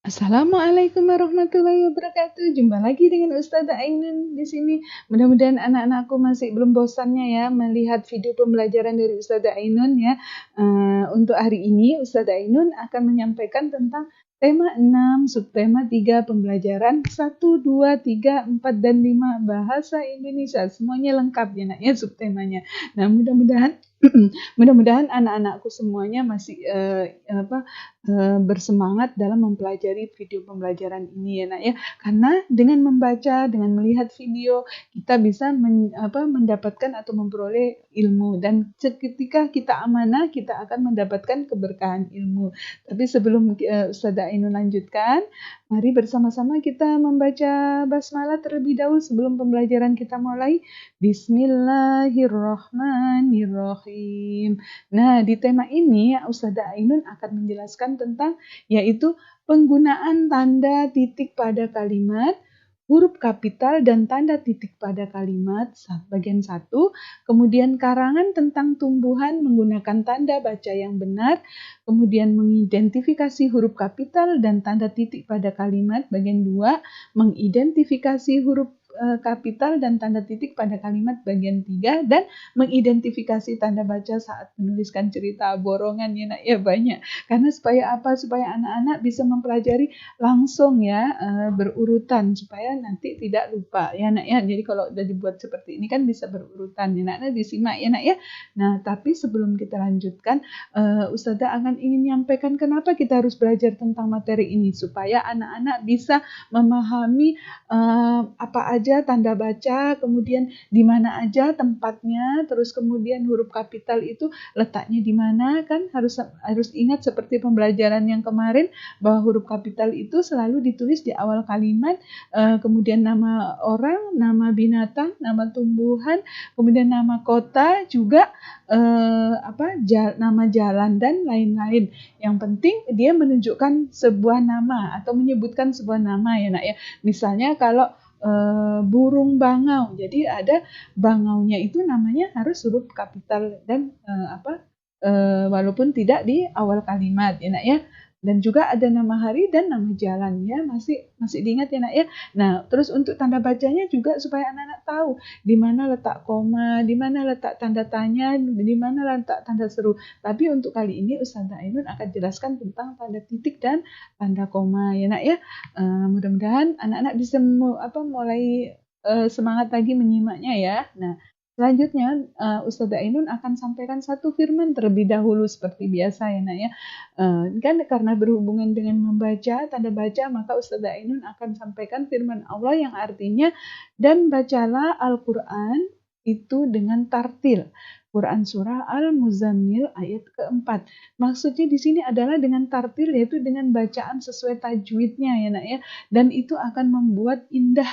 Assalamualaikum warahmatullahi wabarakatuh. Jumpa lagi dengan Ustazah Ainun di sini. Mudah-mudahan anak-anakku masih belum bosannya ya melihat video pembelajaran dari Ustazah Ainun ya. Untuk hari ini Ustazah Ainun akan menyampaikan tentang tema 6, subtema 3 pembelajaran 1, 2, 3, 4, dan 5 bahasa Indonesia. Semuanya lengkap ya nak ya subtemanya. Nah, mudah-mudahan mudah-mudahan anak-anakku semuanya masih bersemangat dalam mempelajari video pembelajaran ini ya nak ya, karena dengan membaca, dengan melihat video kita bisa mendapatkan atau memperoleh ilmu, dan ketika kita amanah kita akan mendapatkan keberkahan ilmu. Tapi sebelum Ustazah Ainun lanjutkan, mari bersama-sama kita membaca basmalah terlebih dahulu sebelum pembelajaran kita mulai. Bismillahirrahmanirrahim. Nah, di tema ini Ustazah Ainun akan menjelaskan tentang yaitu penggunaan tanda titik pada kalimat, huruf kapital dan tanda titik pada kalimat bagian 1, kemudian karangan tentang tumbuhan menggunakan tanda baca yang benar, kemudian mengidentifikasi huruf kapital dan tanda titik pada kalimat bagian 2, mengidentifikasi huruf kapital dan tanda titik pada kalimat bagian 3, dan mengidentifikasi tanda baca saat menuliskan cerita borongan ya nak ya, banyak. Karena supaya apa? Supaya anak-anak bisa mempelajari langsung ya, berurutan supaya nanti tidak lupa ya nak ya. Jadi kalau udah dibuat seperti ini kan bisa berurutan ya nak, disimak ya nak ya. Nah, tapi sebelum kita lanjutkan, Ustazah akan ingin menyampaikan kenapa kita harus belajar tentang materi ini, supaya anak-anak bisa memahami apa aja tanda baca, kemudian di mana aja tempatnya, terus kemudian huruf kapital itu letaknya di mana, kan harus ingat seperti pembelajaran yang kemarin bahwa huruf kapital itu selalu ditulis di awal kalimat, kemudian nama orang, nama binatang, nama tumbuhan, kemudian nama kota juga, nama jalan dan lain-lain. Yang penting dia menunjukkan sebuah nama atau menyebutkan sebuah nama ya nak ya. Misalnya kalau burung bangau, jadi ada bangaunya itu namanya harus huruf kapital dan walaupun tidak di awal kalimat ya nak ya. Dan juga ada nama hari dan nama jalan ya, masih diingat ya nak ya. Nah, terus untuk tanda bacanya juga supaya anak-anak tahu di mana letak koma, di mana letak tanda tanya, di mana letak tanda seru. Tapi untuk kali ini Ustazah Ainun akan jelaskan tentang tanda titik dan tanda koma ya nak ya. Mudah-mudahan anak-anak bisa mulai semangat lagi menyimaknya ya. Nah, selanjutnya Ustazah Ainun akan sampaikan satu firman terlebih dahulu seperti biasa ya nak ya. Kan karena berhubungan dengan membaca, tanda baca, maka Ustazah Ainun akan sampaikan firman Allah yang artinya, dan bacalah Al-Quran itu dengan tartil. Quran surah Al-Muzammil ayat keempat. Maksudnya di sini adalah dengan tartil, yaitu dengan bacaan sesuai tajwidnya ya nak ya, dan itu akan membuat indah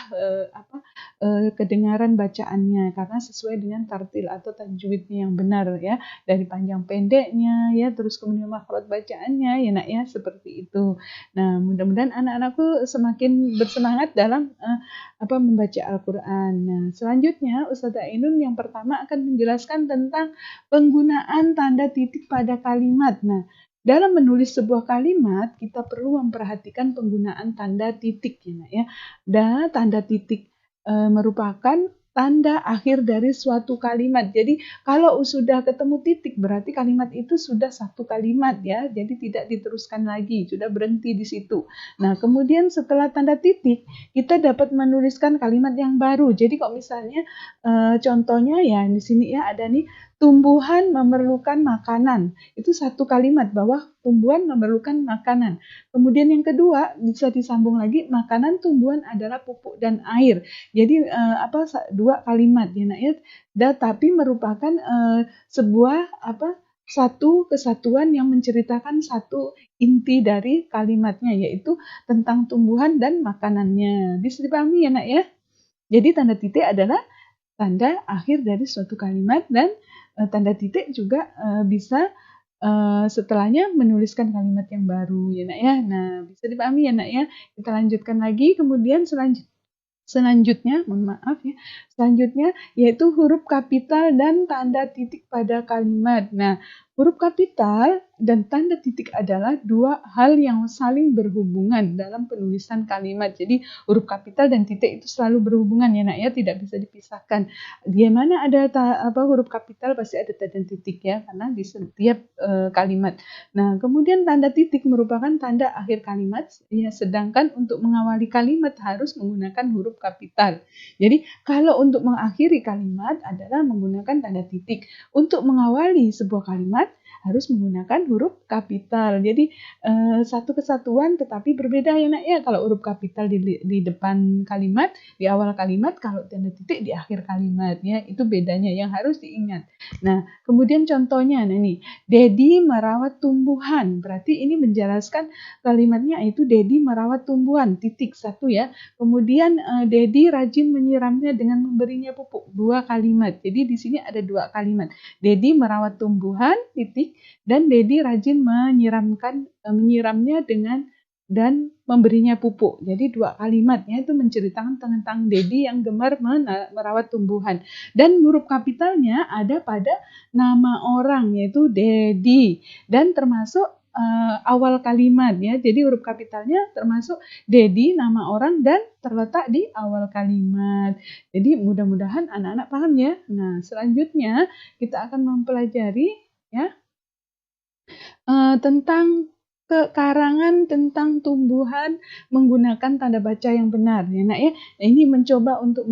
kedengaran bacaannya karena sesuai dengan tartil atau tajwidnya yang benar ya, dari panjang pendeknya ya, terus kemudian makhraj bacaannya ya nak ya, seperti itu. Nah, mudah-mudahan anak-anakku semakin bersemangat dalam membaca Al-Quran. Nah, selanjutnya Ustazah Ainun yang pertama akan menjelaskan tentang penggunaan tanda titik pada kalimat. Nah, dalam menulis sebuah kalimat kita perlu memperhatikan penggunaan tanda titik ya. Dan tanda titik merupakan tanda akhir dari suatu kalimat. Jadi kalau sudah ketemu titik berarti kalimat itu sudah satu kalimat ya. Jadi tidak diteruskan lagi, sudah berhenti di situ. Nah, kemudian setelah tanda titik kita dapat menuliskan kalimat yang baru. Jadi kalau misalnya contohnya ya di sini ya ada nih, tumbuhan memerlukan makanan. Itu satu kalimat bahwa tumbuhan memerlukan makanan. Kemudian yang kedua bisa disambung lagi, makanan tumbuhan adalah pupuk dan air. Jadi dua kalimat ya nak ya, tapi merupakan sebuah satu kesatuan yang menceritakan satu inti dari kalimatnya, yaitu tentang tumbuhan dan makanannya. Bisa dipahami ya nak ya. Jadi tanda titik adalah tanda akhir dari suatu kalimat, dan tanda titik juga bisa setelahnya menuliskan kalimat yang baru ya nak ya. Nah, bisa dipahami ya nak ya. Kita lanjutkan lagi, kemudian selanjutnya yaitu huruf kapital dan tanda titik pada kalimat. Nah, huruf kapital dan tanda titik adalah dua hal yang saling berhubungan dalam penulisan kalimat. Jadi huruf kapital dan titik itu selalu berhubungan ya nak ya, tidak bisa dipisahkan. Di mana ada huruf kapital pasti ada tanda titik ya, karena di setiap kalimat. Nah, kemudian tanda titik merupakan tanda akhir kalimat ya, sedangkan untuk mengawali kalimat harus menggunakan huruf kapital. Jadi kalau untuk mengakhiri kalimat adalah menggunakan tanda titik. Untuk mengawali sebuah kalimat harus menggunakan huruf kapital. Jadi satu kesatuan tetapi berbeda ya nak ya. Kalau huruf kapital di depan kalimat, di awal kalimat, kalau tanda titik di akhir kalimat ya. Itu bedanya yang harus diingat. Nah, kemudian contohnya nih, Dedi merawat tumbuhan. Berarti ini menjelaskan kalimatnya yaitu Dedi merawat tumbuhan, titik, satu ya. Kemudian Dedi rajin menyiramnya dengan memberinya pupuk, 2 kalimat. Jadi di sini ada 2 kalimat. Dedi merawat tumbuhan, titik, dan Dedi rajin menyiramnya dengan dan memberinya pupuk. Jadi 2 kalimatnya itu menceritakan tentang Dedi yang gemar merawat tumbuhan. Dan huruf kapitalnya ada pada nama orang yaitu Dedi, dan termasuk awal kalimat ya. Jadi huruf kapitalnya termasuk Dedi, nama orang, dan terletak di awal kalimat. Jadi mudah-mudahan anak-anak paham ya. Nah, selanjutnya kita akan mempelajari ya tentang karangan tentang tumbuhan menggunakan tanda baca yang benar ya nak ya. Ini mencoba untuk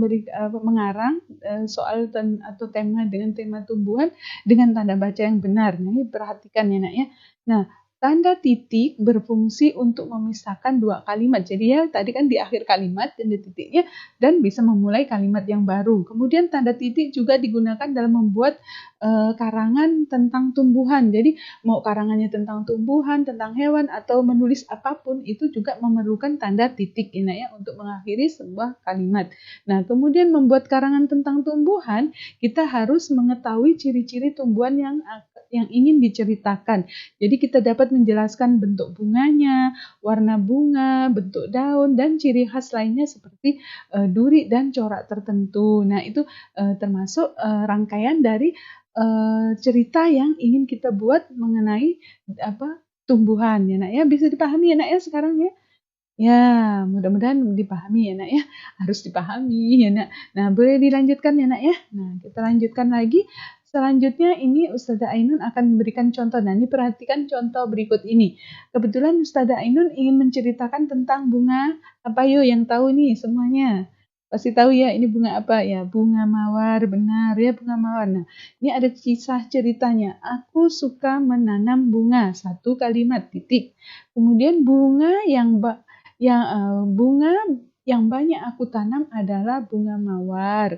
mengarang soal atau tema dengan tema tumbuhan dengan tanda baca yang benar. Nah, ini perhatikan ya nak ya. Nah, tanda titik berfungsi untuk memisahkan 2 kalimat. Jadi ya tadi kan di akhir kalimat tanda titiknya dan bisa memulai kalimat yang baru. Kemudian tanda titik juga digunakan dalam membuat karangan tentang tumbuhan. Jadi mau karangannya tentang tumbuhan, tentang hewan, atau menulis apapun itu juga memerlukan tanda titik ya untuk mengakhiri sebuah kalimat. Nah, kemudian membuat karangan tentang tumbuhan, kita harus mengetahui ciri-ciri tumbuhan yang ingin diceritakan. Jadi kita dapat menjelaskan bentuk bunganya, warna bunga, bentuk daun, dan ciri khas lainnya seperti duri dan corak tertentu. Nah, itu termasuk rangkaian dari cerita yang ingin kita buat mengenai tumbuhan ya nak ya. Bisa dipahami ya nak ya sekarang ya. Ya, mudah-mudahan dipahami ya nak ya. Harus dipahami ya nak. Nah, boleh dilanjutkan ya nak ya. Nah, kita lanjutkan lagi. Selanjutnya ini Ustazah Ainun akan memberikan contoh. Nah, ini perhatikan contoh berikut ini. Kebetulan Ustazah Ainun ingin menceritakan tentang bunga apa yuk yang tahu nih semuanya. Pasti tahu ya ini bunga apa ya? Bunga mawar, benar ya bunga mawar. Nah, ini ada kisah ceritanya. Aku suka menanam bunga, 1 kalimat titik. Kemudian bunga yang banyak aku tanam adalah bunga mawar.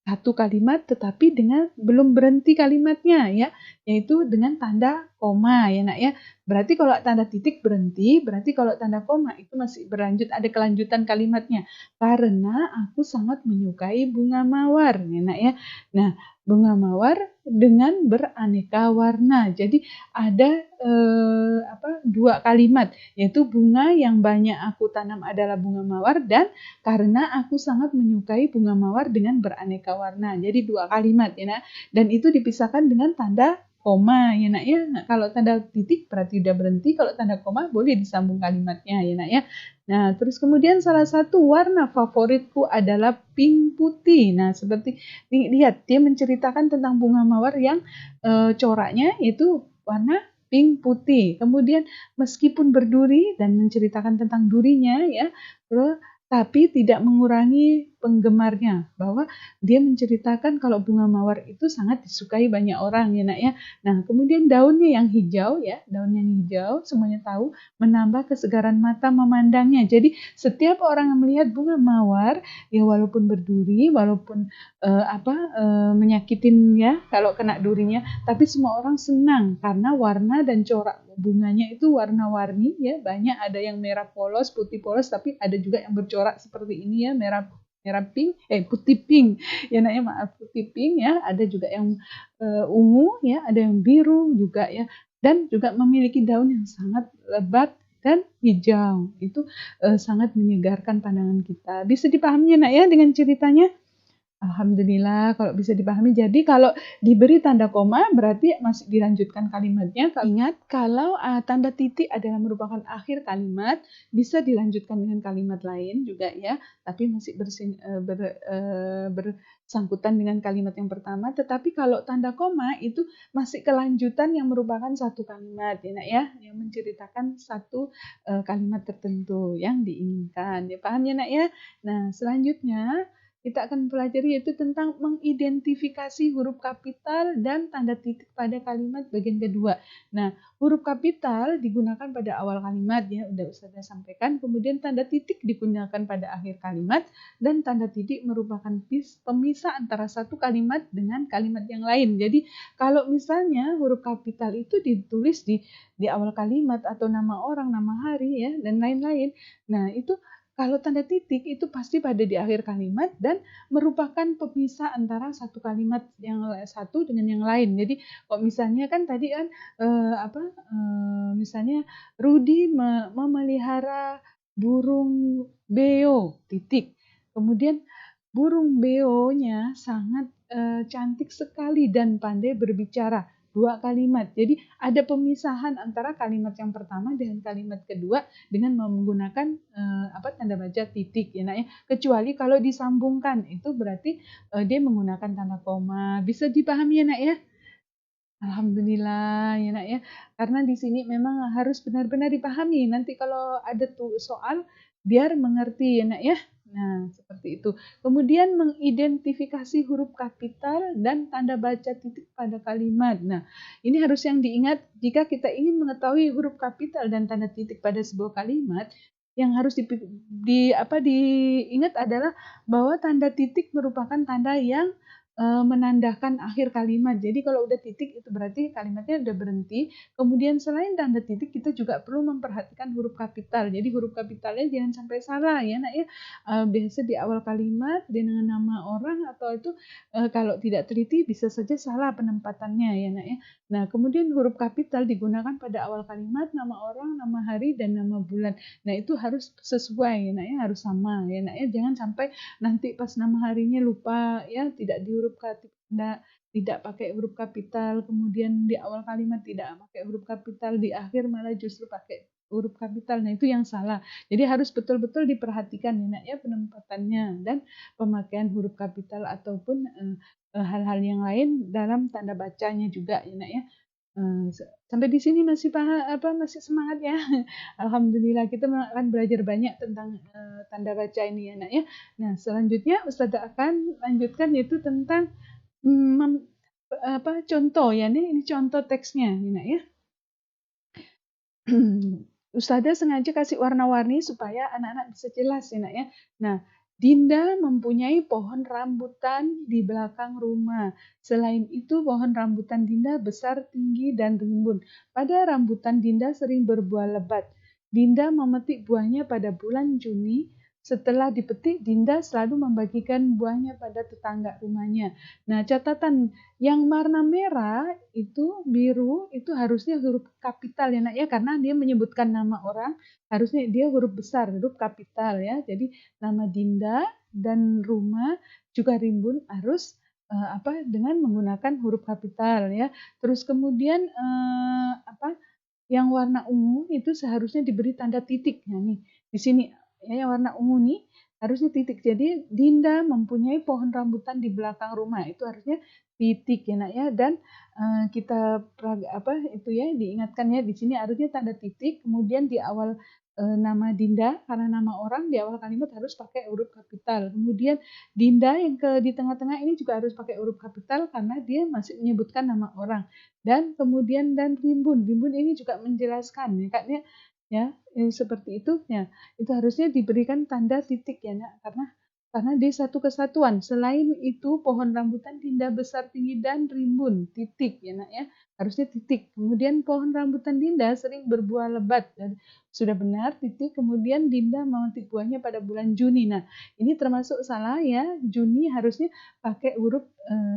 1 kalimat tetapi dengan belum berhenti kalimatnya ya, yaitu dengan tanda koma ya nak ya. Berarti kalau tanda titik berhenti, berarti kalau tanda koma itu masih berlanjut, ada kelanjutan kalimatnya. Karena aku sangat menyukai bunga mawar ya nak ya. Nah, bunga mawar dengan beraneka warna. Jadi ada 2 kalimat, yaitu bunga yang banyak aku tanam adalah bunga mawar, dan karena aku sangat menyukai bunga mawar dengan beraneka warna. Jadi 2 kalimat ya nak. Dan itu dipisahkan dengan tanda koma ya nak ya. Nah, kalau tanda titik berarti udah berhenti, kalau tanda koma boleh disambung kalimatnya ya nak ya. Nah, terus kemudian salah satu warna favoritku adalah pink putih. Nah, seperti lihat dia menceritakan tentang bunga mawar yang coraknya itu warna pink putih. Kemudian meskipun berduri dan menceritakan tentang durinya ya, terus tapi tidak mengurangi penggemarnya, bahwa dia menceritakan kalau bunga mawar itu sangat disukai banyak orang ya nak ya. Nah, kemudian daunnya yang hijau ya, daunnya yang hijau semuanya tahu menambah kesegaran mata memandangnya. Jadi setiap orang yang melihat bunga mawar ya, walaupun berduri, walaupun menyakitin ya kalau kena durinya, tapi semua orang senang karena warna dan corak bunganya itu warna-warni ya, banyak, ada yang merah polos, putih polos, tapi ada juga yang bercorak seperti ini ya, merah pink, putih pink ya nak ya, maaf, putih pink ya, ada juga yang ungu ya, ada yang biru juga ya, dan juga memiliki daun yang sangat lebat dan hijau. Itu sangat menyegarkan pandangan kita. Bisa dipahami ya nak ya dengan ceritanya? Alhamdulillah kalau bisa dipahami. Jadi kalau diberi tanda koma berarti masih dilanjutkan kalimatnya. Ingat kalau tanda titik adalah merupakan akhir kalimat, bisa dilanjutkan dengan kalimat lain juga ya, tapi masih bersangkutan dengan kalimat yang pertama. Tetapi kalau tanda koma itu masih kelanjutan yang merupakan satu kalimat ya Nak ya, yang menceritakan satu kalimat tertentu yang diinginkan. Ya paham ya Nak ya? Nah, selanjutnya kita akan pelajari yaitu tentang mengidentifikasi huruf kapital dan tanda titik pada kalimat bagian kedua. Nah, huruf kapital digunakan pada awal kalimat ya, udah Ustazah sampaikan. Kemudian tanda titik digunakan pada akhir kalimat dan tanda titik merupakan pemisah antara satu kalimat dengan kalimat yang lain. Jadi, kalau misalnya huruf kapital itu ditulis di awal kalimat atau nama orang, nama hari ya dan lain-lain. Nah, itu kalau tanda titik itu pasti pada di akhir kalimat dan merupakan pemisah antara satu kalimat yang satu dengan yang lain. Jadi kok misalnya kan tadi kan misalnya Rudi memelihara burung beo titik. Kemudian burung beonya sangat cantik sekali dan pandai berbicara. Dua kalimat. Jadi ada pemisahan antara kalimat yang pertama dengan kalimat kedua dengan menggunakan tanda baca titik ya Nak ya. Kecuali kalau disambungkan itu berarti dia menggunakan tanda koma. Bisa dipahami ya Nak ya? Alhamdulillah ya Nak ya. Karena di sini memang harus benar-benar dipahami. Nanti kalau ada tuh soal biar mengerti ya Nak ya. Nah, seperti itu. Kemudian mengidentifikasi huruf kapital dan tanda baca titik pada kalimat. Nah, ini harus yang diingat jika kita ingin mengetahui huruf kapital dan tanda titik pada sebuah kalimat, yang harus diingat adalah bahwa tanda titik merupakan tanda yang menandakan akhir kalimat. Jadi kalau udah titik itu berarti kalimatnya udah berhenti. Kemudian selain tanda titik kita juga perlu memperhatikan huruf kapital. Jadi huruf kapitalnya jangan sampai salah ya Nak ya. Biasa di awal kalimat dengan nama orang atau itu kalau tidak teliti bisa saja salah penempatannya ya Nak ya. Nah, kemudian huruf kapital digunakan pada awal kalimat, nama orang, nama hari dan nama bulan. Nah, itu harus sesuai ya Nak ya, harus sama ya Nak ya. Jangan sampai nanti pas nama harinya lupa ya, tidak tidak pakai huruf kapital, kemudian di awal kalimat tidak pakai huruf kapital, di akhir malah justru pakai huruf kapital. Nah, itu yang salah. Jadi harus betul-betul diperhatikan ya Nak ya penempatannya dan pemakaian huruf kapital ataupun hal-hal yang lain dalam tanda bacanya juga ya Nak ya. Sampai di sini masih masih semangat ya. Alhamdulillah kita akan belajar banyak tentang tanda baca ini ya Nak ya. Nah, selanjutnya Ustazah akan lanjutkan yaitu tentang contoh ya nih, ini contoh teksnya ya Nak ya. Ustazah sengaja kasih warna-warni supaya anak-anak bisa jelas ya Nak ya. Nah, Dinda mempunyai pohon rambutan di belakang rumah. Selain itu, pohon rambutan Dinda besar, tinggi, dan rimbun. Pada rambutan Dinda sering berbuah lebat. Dinda memetik buahnya pada bulan Juni. Setelah dipetik, Dinda selalu membagikan buahnya pada tetangga rumahnya. Nah, catatan yang warna merah itu biru itu harusnya huruf kapital ya Nak ya, karena dia menyebutkan nama orang, harusnya dia huruf besar, huruf kapital ya. Jadi nama Dinda dan rumah juga rimbun harus dengan menggunakan huruf kapital ya. Terus kemudian yang warna ungu itu seharusnya diberi tanda titik ya nih. Di sini ya yang warna ungu nih harusnya titik. Jadi Dinda mempunyai pohon rambutan di belakang rumah. Itu harusnya titik ya Nak ya. Dan kita itu ya diingatkan ya di sini harusnya tanda titik. Kemudian di awal nama Dinda karena nama orang di awal kalimat harus pakai huruf kapital. Kemudian Dinda yang di tengah-tengah ini juga harus pakai huruf kapital karena dia masih menyebutkan nama orang. Dan kemudian dan rimbun. Rimbun ini juga menjelaskan ya Kak ya seperti itu ya. Itu harusnya diberikan tanda titik ya Nak karena dia satu kesatuan. Selain itu pohon rambutan Dinda besar tinggi dan rimbun titik ya Nak ya. Harusnya titik. Kemudian pohon rambutan Dinda sering berbuah lebat. Dan sudah benar titik. Kemudian Dinda memetik buahnya pada bulan Juni. Nah, ini termasuk salah ya. Juni harusnya pakai huruf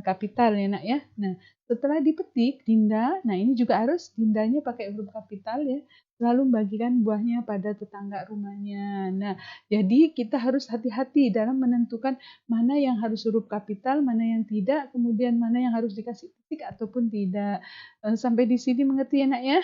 kapital ya Nak ya. Nah, setelah dipetik Dinda, nah ini juga harus Dindanya pakai huruf kapital ya. selalu membagikan buahnya pada tetangga rumahnya. Nah, jadi kita harus hati-hati dalam menentukan mana yang harus huruf kapital, mana yang tidak, kemudian mana yang harus dikasih titik ataupun tidak. Sampai di sini mengerti ya nak ya?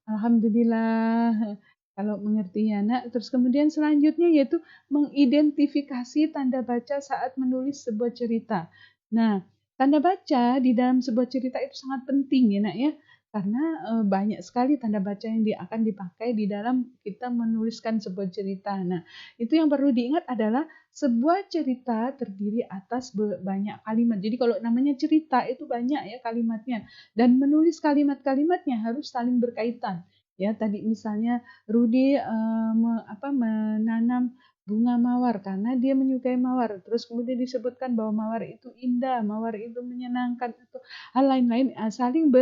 Alhamdulillah. Kalau mengerti ya nak. Terus kemudian selanjutnya yaitu mengidentifikasi tanda baca saat menulis sebuah cerita. Nah, tanda baca di dalam sebuah cerita itu sangat penting ya nak ya. Karena banyak sekali tanda baca yang akan dipakai di dalam kita menuliskan sebuah cerita. Nah, itu yang perlu diingat adalah sebuah cerita terdiri atas banyak kalimat. Jadi kalau namanya cerita itu banyak ya kalimatnya. Dan menulis kalimat-kalimatnya harus saling berkaitan. Ya, tadi misalnya Rudy menanam bunga mawar karena dia menyukai mawar. Terus kemudian disebutkan bahwa mawar itu indah, mawar itu menyenangkan atau hal lain-lain saling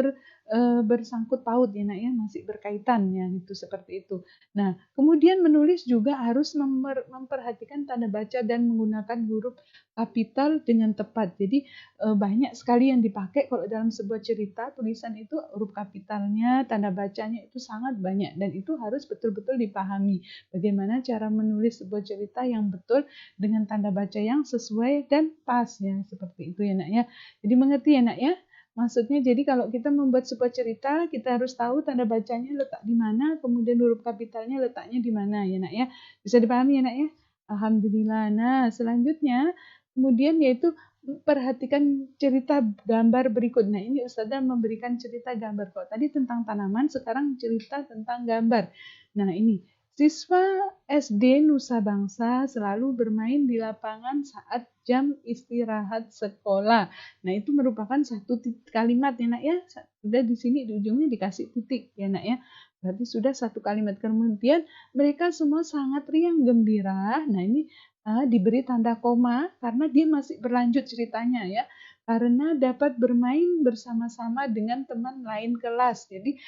bersangkut paut ya nak ya, masih berkaitan ya itu seperti itu. Nah, kemudian menulis juga harus memperhatikan tanda baca dan menggunakan huruf kapital dengan tepat. Jadi banyak sekali yang dipakai kalau dalam sebuah cerita tulisan itu huruf kapitalnya, tanda bacanya itu sangat banyak dan itu harus betul-betul dipahami bagaimana cara menulis sebuah cerita yang betul dengan tanda baca yang sesuai dan pas ya seperti itu ya nak ya. Jadi mengerti ya nak ya. Maksudnya jadi kalau kita membuat sebuah cerita kita harus tahu tanda bacanya letak di mana, kemudian huruf kapitalnya letaknya di mana ya nak ya. Bisa dipahami ya nak ya. Alhamdulillah. Nah selanjutnya kemudian yaitu perhatikan cerita gambar berikut. Nah, ini Ustazah memberikan cerita gambar. Kalau tadi tentang tanaman, sekarang cerita tentang gambar. Nah, ini siswa SD Nusa Bangsa selalu bermain di lapangan saat jam istirahat sekolah. Nah, itu merupakan satu kalimat ya, Nak ya. Sudah di sini di ujungnya dikasih titik ya, Nak ya. Berarti sudah satu kalimat. Kemudian mereka semua sangat riang gembira. Nah, ini diberi tanda koma karena dia masih berlanjut ceritanya ya. Karena dapat bermain bersama-sama dengan teman lain kelas. Jadi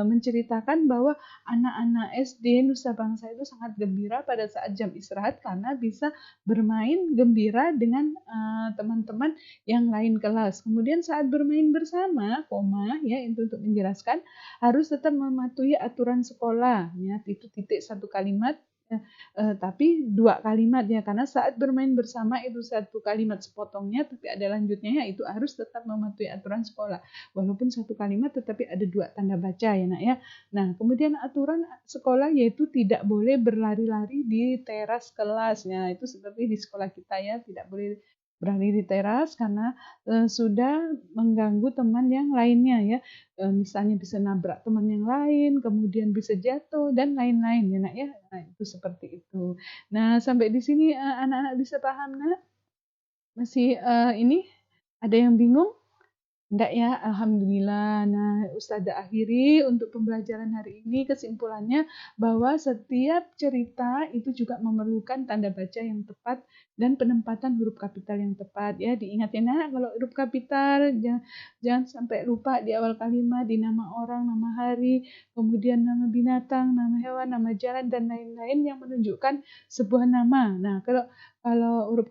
menceritakan bahwa anak-anak SD Nusa Bangsa itu sangat gembira pada saat jam istirahat karena bisa bermain gembira dengan teman-teman yang lain kelas. Kemudian saat bermain bersama, koma ya itu untuk menjelaskan harus tetap mematuhi aturan sekolah ya. Itu titik satu kalimat tapi dua kalimat ya karena saat bermain bersama itu satu kalimat sepotongnya tapi ada lanjutnya ya itu harus tetap mematuhi aturan sekolah walaupun satu kalimat tetapi ada dua tanda baca ya nak ya. Nah kemudian aturan sekolah yaitu tidak boleh berlari-lari di teras kelasnya itu seperti di sekolah kita ya tidak boleh berlari di teras karena sudah mengganggu teman yang lainnya ya. Misalnya bisa nabrak teman yang lain, kemudian bisa jatuh dan lain-lain ya nak ya. Nah, itu seperti itu. Nah, sampai di sini anak-anak bisa paham nak? Masih ini ada yang bingung? Enggak ya, Alhamdulillah. Nah, Ustazah akhiri untuk pembelajaran hari ini kesimpulannya bahwa setiap cerita itu juga memerlukan tanda baca yang tepat dan penempatan huruf kapital yang tepat. Ya, diingat ya nak, kalau huruf kapital jangan sampai lupa di awal kalimat, di nama orang, nama hari, kemudian nama binatang, nama hewan, nama jalan dan lain-lain yang menunjukkan sebuah nama. Nah, kalau huruf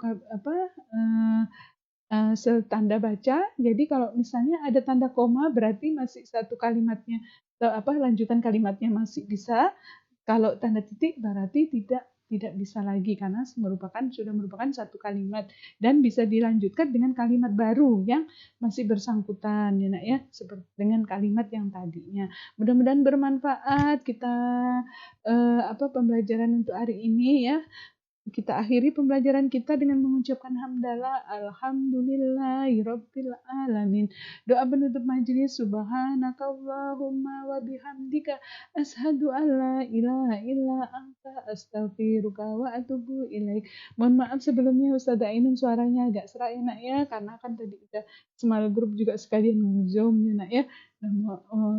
tanda baca. Jadi kalau misalnya ada tanda koma berarti masih satu kalimatnya lanjutan kalimatnya masih bisa. Kalau tanda titik berarti tidak bisa lagi karena sudah merupakan satu kalimat dan bisa dilanjutkan dengan kalimat baru yang masih bersangkutan ya nak ya seperti dengan kalimat yang tadinya. Mudah-mudahan bermanfaat kita pembelajaran untuk hari ini ya. Kita akhiri pembelajaran kita dengan mengucapkan hamdalah alhamdulillahirabbil alamin. Doa penutup majelis subhanakallahumma wa bihamdika asyhadu an la ilaha illa anta astaghfiruka wa atubu ilaik. Mohon maaf sebelumnya Ustazah Ainun suaranya agak serak ya nak ya karena kan tadi kita small group juga sekalian Zoom ya nak ya.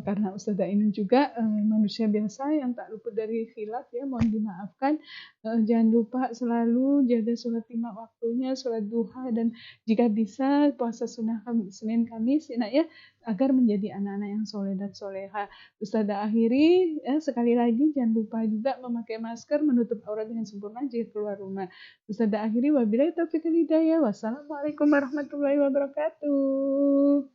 Karena Ustazah Ainun juga manusia biasa yang tak luput dari khilaf ya mohon dimaafkan. Jangan lupa selalu jaga sholat 5 waktunya, sholat duha dan jika bisa puasa sunnah Senin Kamis ya agar menjadi anak-anak yang soleh dan soleha. Ustazah akhiri sekali lagi jangan lupa juga memakai masker menutup aurat dengan sempurna jika keluar rumah. Ustazah akhiri wabillahi taufiq wal hidayah. Wassalamualaikum warahmatullahi wabarakatuh.